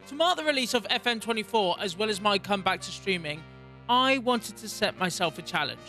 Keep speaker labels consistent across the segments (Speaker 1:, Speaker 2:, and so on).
Speaker 1: To mark the release of FM24 as well as my comeback to streaming, I wanted to set myself a challenge.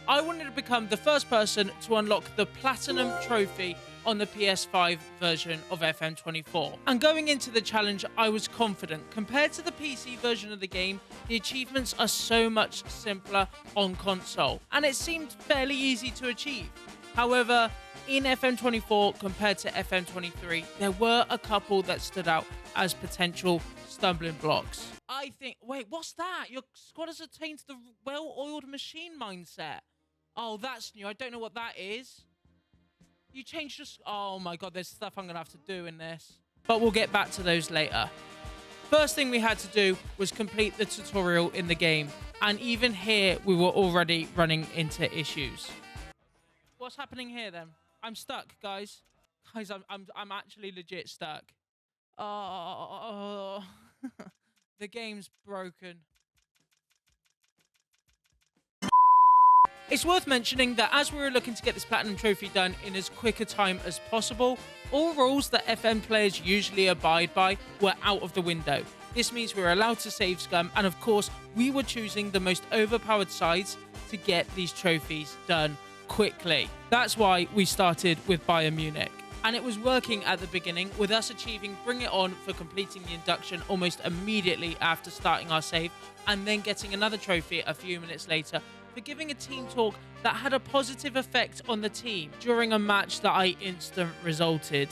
Speaker 1: I wanted to become the first person to unlock the Platinum Trophy on the PS5 version of FM24. And going into the challenge, I was confident. Compared to the PC version of the game, the achievements are so much simpler on console, and it seemed fairly easy to achieve. However, in FM24 compared to FM23, there were a couple that stood out as potential stumbling blocks. I think, wait, what's that? Your squad has attained the well-oiled machine mindset. Oh, that's new. I don't know what that is. You changed your... Oh my god, there's stuff I'm going to have to do in this. But we'll get back to those later. First thing we had to do was complete the tutorial in the game. And even here, we were already running into issues. What's happening here then? I'm stuck, guys. Guys, I'm actually legit stuck. Oh, the game's broken. It's worth mentioning that as we were looking to get this Platinum Trophy done in as quick a time as possible, all rules that FM players usually abide by were out of the window. This means we were allowed to save scum, and of course, we were choosing the most overpowered sides to get these trophies done quickly. That's why we started with Bayern Munich. And it was working at the beginning, with us achieving Bring It On for completing the induction almost immediately after starting our save, and then getting another trophy a few minutes later for giving a team talk that had a positive effect on the team during a match that I instant resulted.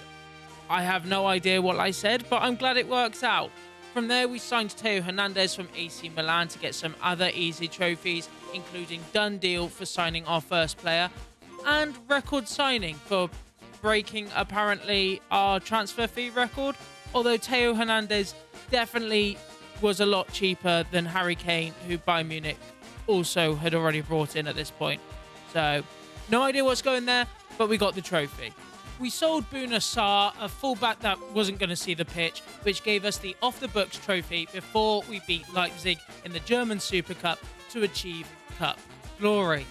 Speaker 1: I have no idea what I said, but I'm glad it worked out. From there, we signed Theo Hernandez from AC Milan to get some other easy trophies, including Done Deal for signing our first player, and Record Signing for breaking apparently our transfer fee record, although Theo Hernandez definitely was a lot cheaper than Harry Kane, who Bayern Munich also had already brought in at this point. So no idea what's going there, but we got the trophy. We sold Bouna Sarr, a fullback that wasn't going to see the pitch, which gave us the off-the-books trophy before we beat Leipzig in the German Super Cup to achieve Cup glory.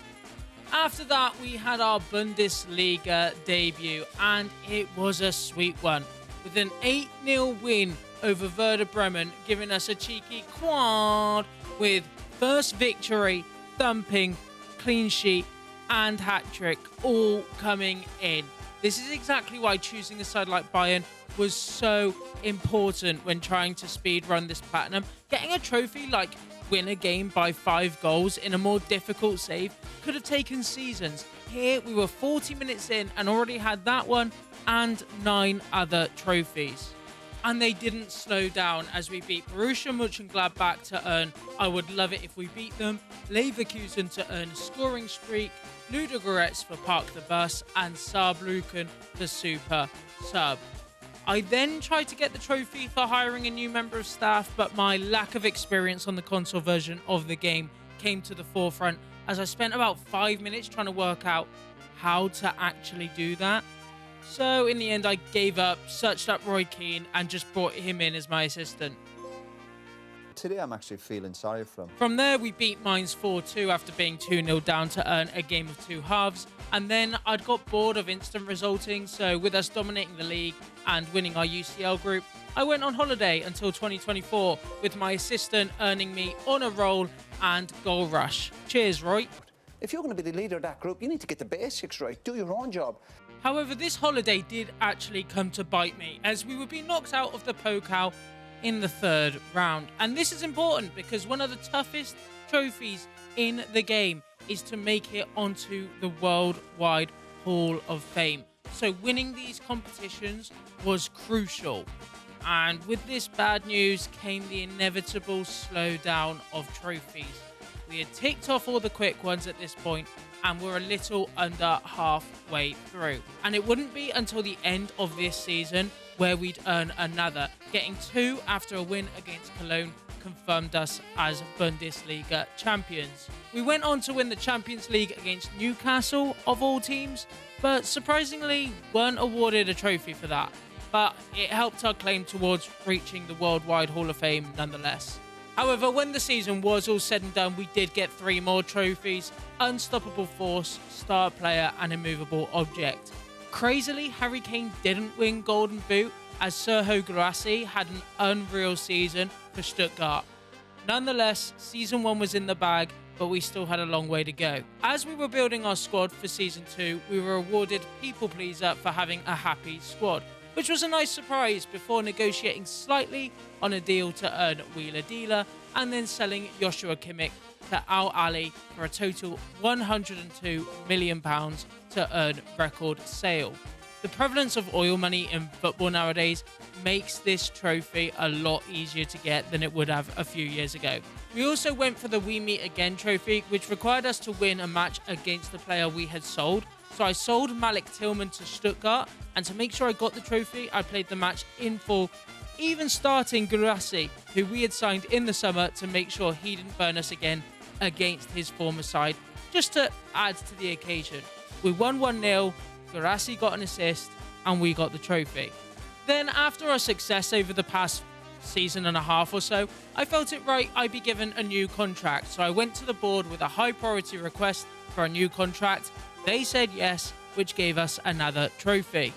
Speaker 1: After that, we had our Bundesliga debut, and it was a sweet one, with an 8-0 win over Werder Bremen, giving us a cheeky quad with first victory, thumping, clean sheet, and hat-trick all coming in. This is exactly why choosing a side like Bayern was so important when trying to speedrun this platinum. Getting a trophy like win a game by 5 goals in a more difficult save could have taken seasons. Here we were 40 minutes in and already had that one and 9 other trophies. And they didn't slow down as we beat Borussia Mönchengladbach to earn I Would Love It If We Beat Them, Leverkusen to earn Scoring Streak, Ludogorets for Park the Bus, and Saarbrücken for Super Sub. I then tried to get the trophy for hiring a new member of staff, but my lack of experience on the console version of the game came to the forefront as I spent about 5 minutes trying to work out how to actually do that. So in the end, I gave up, searched up Roy Keane, and just brought him in as my assistant.
Speaker 2: Today I'm actually feeling sorry for him.
Speaker 1: From there, we beat Mainz 4-2 after being 2-0 down to earn a game of 2 halves. And then I'd got bored of instant resulting, so with us dominating the league and winning our UCL group, I went on holiday until 2024, with my assistant earning me on a roll and goal rush. Cheers, Roy.
Speaker 2: If you're going to be the leader of that group, you need to get the basics right. Do your own job.
Speaker 1: However, this holiday did actually come to bite me, as we would be knocked out of the Pokal in the 3rd round. And this is important because one of the toughest trophies in the game is to make it onto the Worldwide Hall of Fame. So winning these competitions was crucial. And with this bad news came the inevitable slowdown of trophies. We had ticked off all the quick ones at this point, and we're a little under halfway through. And it wouldn't be until the end of this season where we'd earn another. Getting 2 after a win against Cologne confirmed us as Bundesliga champions. We went on to win the Champions League against Newcastle, of all teams, but surprisingly weren't awarded a trophy for that. But it helped our claim towards reaching the Worldwide Hall of Fame nonetheless. However, when the season was all said and done, we did get 3 more trophies: Unstoppable Force, Star Player, and Immovable Object. Crazily, Harry Kane didn't win Golden Boot, as Sergio Guirassy had an unreal season for Stuttgart. Nonetheless, Season 1 was in the bag, but we still had a long way to go. As we were building our squad for Season 2, we were awarded People Pleaser for having a happy squad, which was a nice surprise before negotiating slightly on a deal to earn Wheeler Dealer and then selling Joshua Kimmich to Al Ali for a total £102 million to earn record sale. The prevalence of oil money in football nowadays makes this trophy a lot easier to get than it would have a few years ago. We also went for the We Meet Again trophy, which required us to win a match against the player we had sold. So I sold Malik Tillman to Stuttgart, and to make sure I got the trophy, I played the match in full, even starting Guirassy, who we had signed in the summer, to make sure he didn't burn us again against his former side, just to add to the occasion. We won 1-0, Guirassy got an assist, and we got the trophy. Then, after our success over the past season and a half or so, I felt it right I'd be given a new contract, so I went to the board with a high priority request for a new contract. They said yes, which gave us another trophy.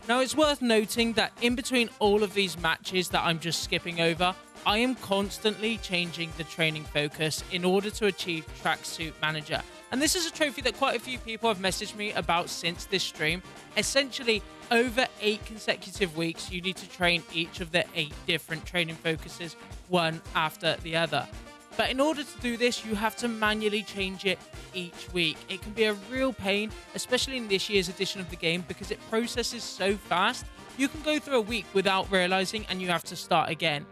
Speaker 1: Now, it's worth noting that in between all of these matches that I'm just skipping over, I am constantly changing the training focus in order to achieve Tracksuit Manager. And this is a trophy that quite a few people have messaged me about since this stream. Essentially, over 8 consecutive weeks, you need to train each of the 8 different training focuses, one after the other. But in order to do this, you have to manually change it each week. It can be a real pain, especially in this year's edition of the game, because it processes so fast. You can go through a week without realizing and you have to start again.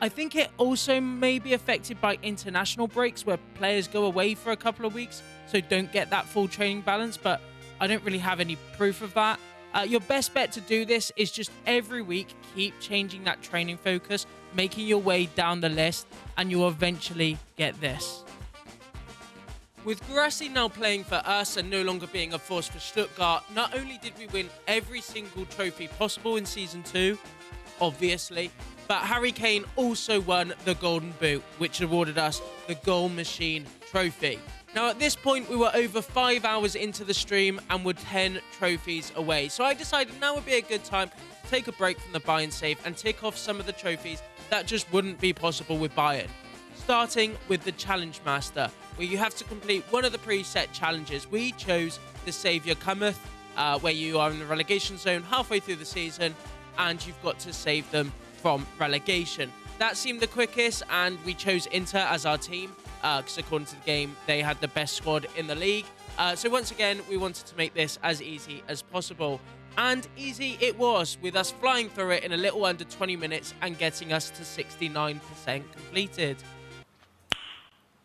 Speaker 1: I think it also may be affected by international breaks where players go away for a couple of weeks, so don't get that full training balance, but I don't really have any proof of that. Your best bet to do this is just every week keep changing that training focus, making your way down the list, and you'll eventually get this. With Guirassy now playing for us and no longer being a force for Stuttgart, not only did we win every single trophy possible in Season 2, obviously, but Harry Kane also won the Golden Boot, which awarded us the Goal Machine Trophy. Now, at this point, we were over 5 hours into the stream and were 10 trophies away. So I decided now would be a good time to take a break from the Bayern save and tick off some of the trophies that just wouldn't be possible with Bayern. Starting with the Challenge Master, where you have to complete one of the preset challenges. We chose the Saviour Cometh, where you are in the relegation zone halfway through the season, and you've got to save them from relegation. That seemed the quickest, and we chose Inter as our team, because according to the game, they had the best squad in the league. So once again, we wanted to make this as easy as possible. And easy it was, with us flying through it in a little under 20 minutes and getting us to 69% completed.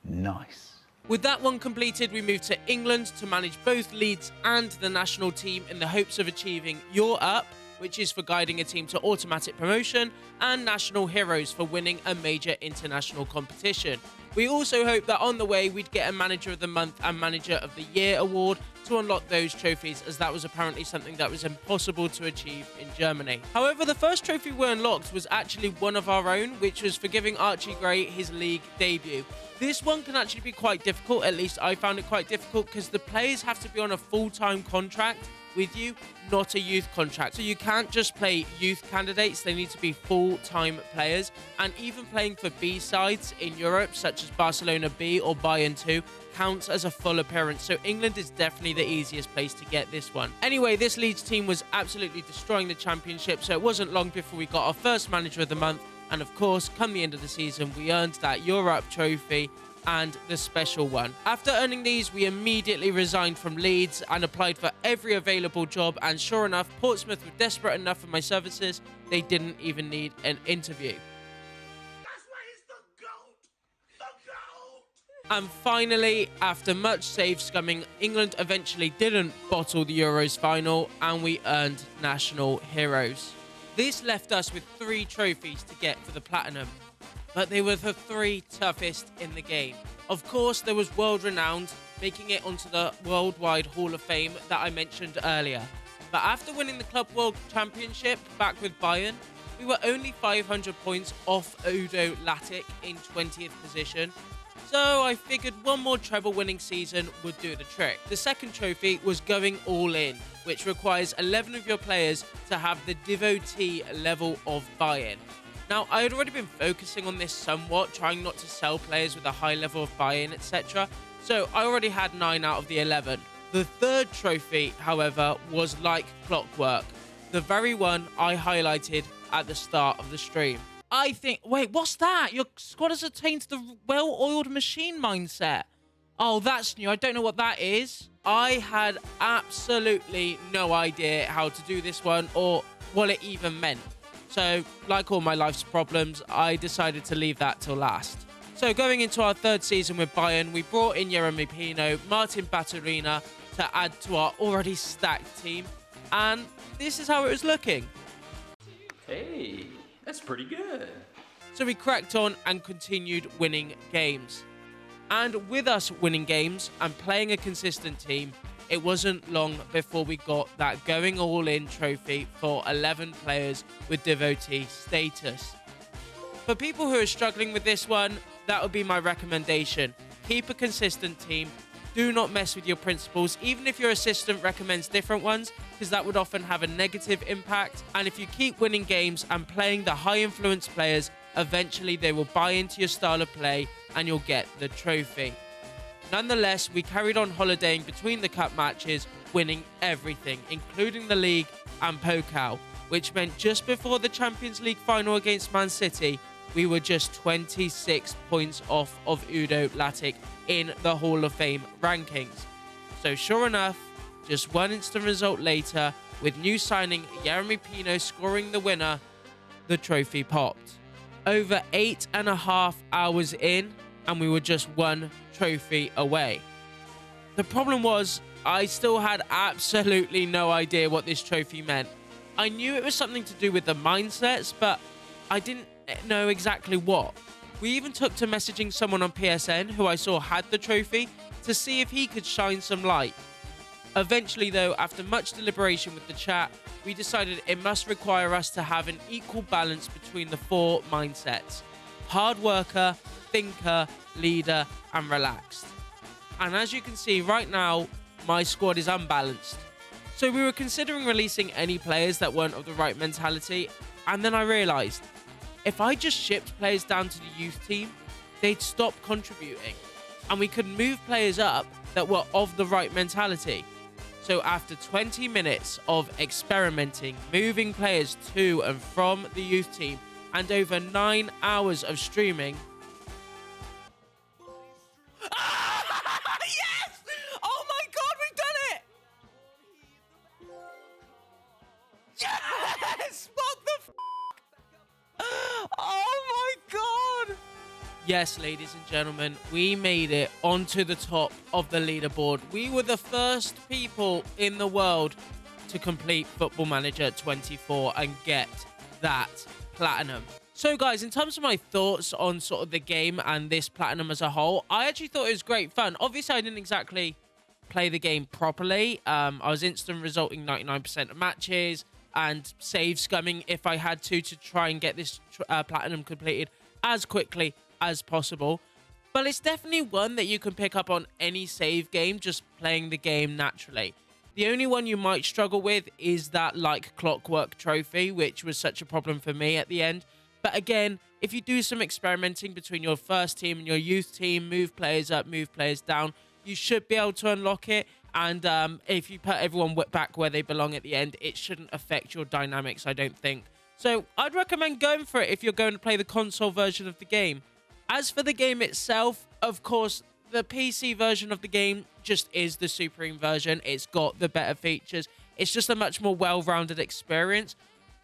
Speaker 2: Nice.
Speaker 1: With that one completed, we moved to England to manage both Leeds and the national team in the hopes of achieving You're Up, which is for guiding a team to automatic promotion, and National Heroes for winning a major international competition. We also hoped that on the way we'd get a Manager of the Month and Manager of the Year award to unlock those trophies, as that was apparently something that was impossible to achieve in Germany. However, the first trophy we unlocked was actually one of our own, which was for giving Archie Gray his league debut. This one can actually be quite difficult, at least I found it quite difficult, because the players have to be on a full-time contract with you, not a youth contract. So you can't just play youth candidates, they need to be full-time players. And even playing for B sides in Europe, such as Barcelona B or Bayern 2, counts as a full appearance. So England is definitely the easiest place to get this one. Anyway, this Leeds team was absolutely destroying the championship, so it wasn't long before we got our first Manager of the Month. And of course, come the end of the season, we earned that You're Up trophy and the special one. After earning these, we immediately resigned from Leeds and applied for every available job, and sure enough, Portsmouth were desperate enough for my services, they didn't even need an interview.
Speaker 3: That's why he's the GOAT! The GOAT!
Speaker 1: And finally, after much save scumming, England eventually didn't bottle the Euros final, and we earned National Heroes. This left us with 3 trophies to get for the Platinum, but they were the 3 toughest in the game. Of course, there was World Renowned, making it onto the Worldwide Hall of Fame that I mentioned earlier. But after winning the Club World Championship back with Bayern, we were only 500 points off Udo Lattek in 20th position. So I figured one more treble winning season would do the trick. The second trophy was going all in, which requires 11 of your players to have the devotee level of buy-in. Now, I had already been focusing on this somewhat, trying not to sell players with a high level of buy-in, etc. So I already had 9 out of the 11. The third trophy, however, was like clockwork. The very one I highlighted at the start of the stream. I think... Wait, what's that? Your squad has attained the well-oiled machine mindset. Oh, that's new. I don't know what that is. I had absolutely no idea how to do this one or what it even meant. So, like all my life's problems, I decided to leave that till last. So, going into our third season with Bayern, we brought in Jeremy Pino, Martin Baturina to add to our already stacked team. And this is how it was looking.
Speaker 4: Hey, that's pretty good.
Speaker 1: So we cracked on and continued winning games. And with us winning games and playing a consistent team, it wasn't long before we got that going all in trophy for 11 players with devotee status. For people who are struggling with this one, that would be my recommendation. Keep a consistent team. Do not mess with your principles, even if your assistant recommends different ones, because that would often have a negative impact. And if you keep winning games and playing the high influence players, eventually they will buy into your style of play and you'll get the trophy. Nonetheless, we carried on holidaying between the cup matches, winning everything, including the league and Pokal, which meant just before the Champions League final against Man City, we were just 26 points off of Udo Lattek in the Hall of Fame rankings. So sure enough, just one instant result later, with new signing Jeremy Pino scoring the winner, the trophy popped. Over 8.5 hours in, and we were just one trophy away. The problem was, I still had absolutely no idea what this trophy meant. I knew it was something to do with the mindsets, but I didn't know exactly what. We even took to messaging someone on PSN who I saw had the trophy to see if he could shine some light. Eventually though, after much deliberation with the chat, we decided it must require us to have an equal balance between the 4 mindsets: hard worker, thinker, leader, and relaxed. And as you can see right now, my squad is unbalanced. So we were considering releasing any players that weren't of the right mentality, and then I realised, if I just shipped players down to the youth team, they'd stop contributing, and we could move players up that were of the right mentality. So after 20 minutes of experimenting, moving players to and from the youth team, and over 9 hours of streaming... Yes! Oh my god, we've done it! Yes! What the Oh my god! Yes, ladies and gentlemen, we made it onto the top of the leaderboard. We were the first people in the world to complete Football Manager 24 and get that platinum. So guys, in terms of my thoughts on sort of the game and this platinum as a whole, I actually thought it was great fun. Obviously, I didn't exactly play the game properly. I was instant resulting 99% of matches and save scumming if I had to try and get this platinum completed as quickly as possible. But it's definitely one that you can pick up on any save game, just playing the game naturally. The only one you might struggle with is that like clockwork trophy, which was such a problem for me at the end. But again, if you do some experimenting between your first team and your youth team, move players up, move players down, you should be able to unlock it. And if you put everyone back where they belong at the end, it shouldn't affect your dynamics, I don't think. So I'd recommend going for it if you're going to play the console version of the game. As for the game itself, of course, the PC version of the game just is the supreme version. It's got the better features. It's just a much more well-rounded experience.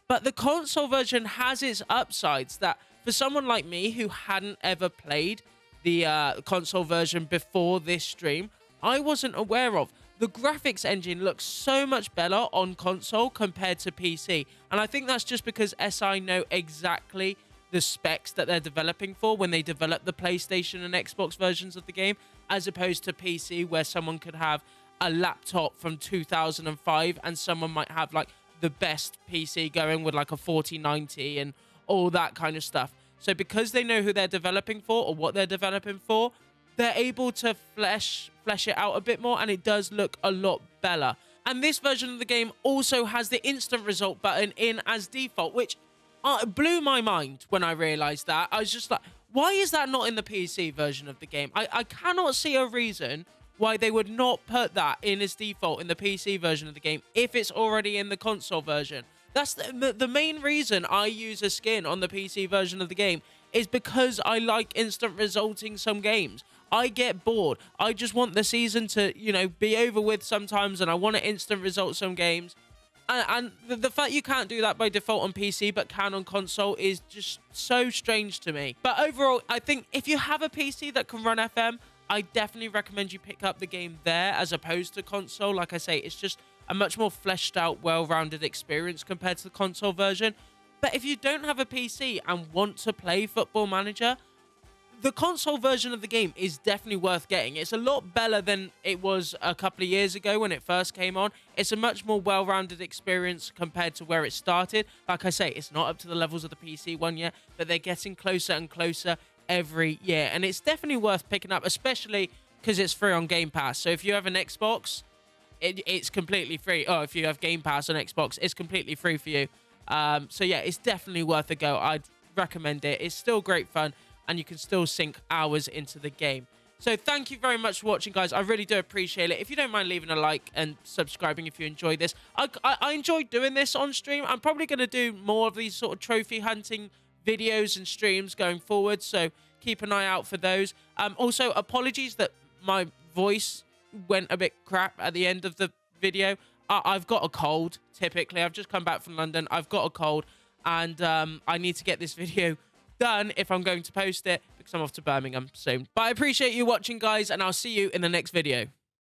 Speaker 1: But the console version has its upsides that for someone like me who hadn't ever played the console version before this stream, I wasn't aware of. The graphics engine looks so much better on console compared to PC. And I think that's just because SI know exactly the specs that they're developing for when they develop the PlayStation and Xbox versions of the game, as opposed to PC where someone could have a laptop from 2005 and someone might have like the best PC going with like a 4090 and all that kind of stuff. So because they know who they're developing for or what they're developing for, they're able to flesh it out a bit more, and it does look a lot better. And this version of the game also has the instant result button in as default, which blew my mind when I realized that. I was just like, why is that not in the PC version of the game? I cannot see a reason why they would not put that in as default in the PC version of the game if it's already in the console version. That's the main reason I use a skin on the PC version of the game, is because I like instant resulting some games. I get bored. I just want the season to, you know, be over with sometimes, and I want to instant result some games. And the fact you can't do that by default on PC but can on console is just so strange to me. But overall, I think if you have a PC that can run FM, I definitely recommend you pick up the game there as opposed to console. Like I say, it's just a much more fleshed out, well-rounded experience compared to the console version. But if you don't have a PC and want to play Football Manager, the console version of the game is definitely worth getting. It's a lot better than it was a couple of years ago when it first came on. It's a much more well-rounded experience compared to where it started. Like I say, it's not up to the levels of the PC one yet, but they're getting closer and closer every year. And it's definitely worth picking up, especially because it's free on Game Pass. So if you have an Xbox, it's completely free. Oh, if you have Game Pass on Xbox, it's completely free for you. So yeah, it's definitely worth a go. I'd recommend it. It's still great fun, and you can still sink hours into the game. So thank you very much for watching, guys. I really do appreciate it. If you don't mind leaving a like and subscribing if you enjoyed this. I enjoyed doing this on stream. I'm probably going to do more of these sort of trophy hunting videos and streams going forward, so keep an eye out for those. Also, apologies that my voice went a bit crap at the end of the video. I've got a cold, typically. I've just come back from London. I've got a cold, and I need to get this video done if I'm going to post it, because I'm off to Birmingham soon. But I appreciate you watching, guys, and I'll see you in the next video.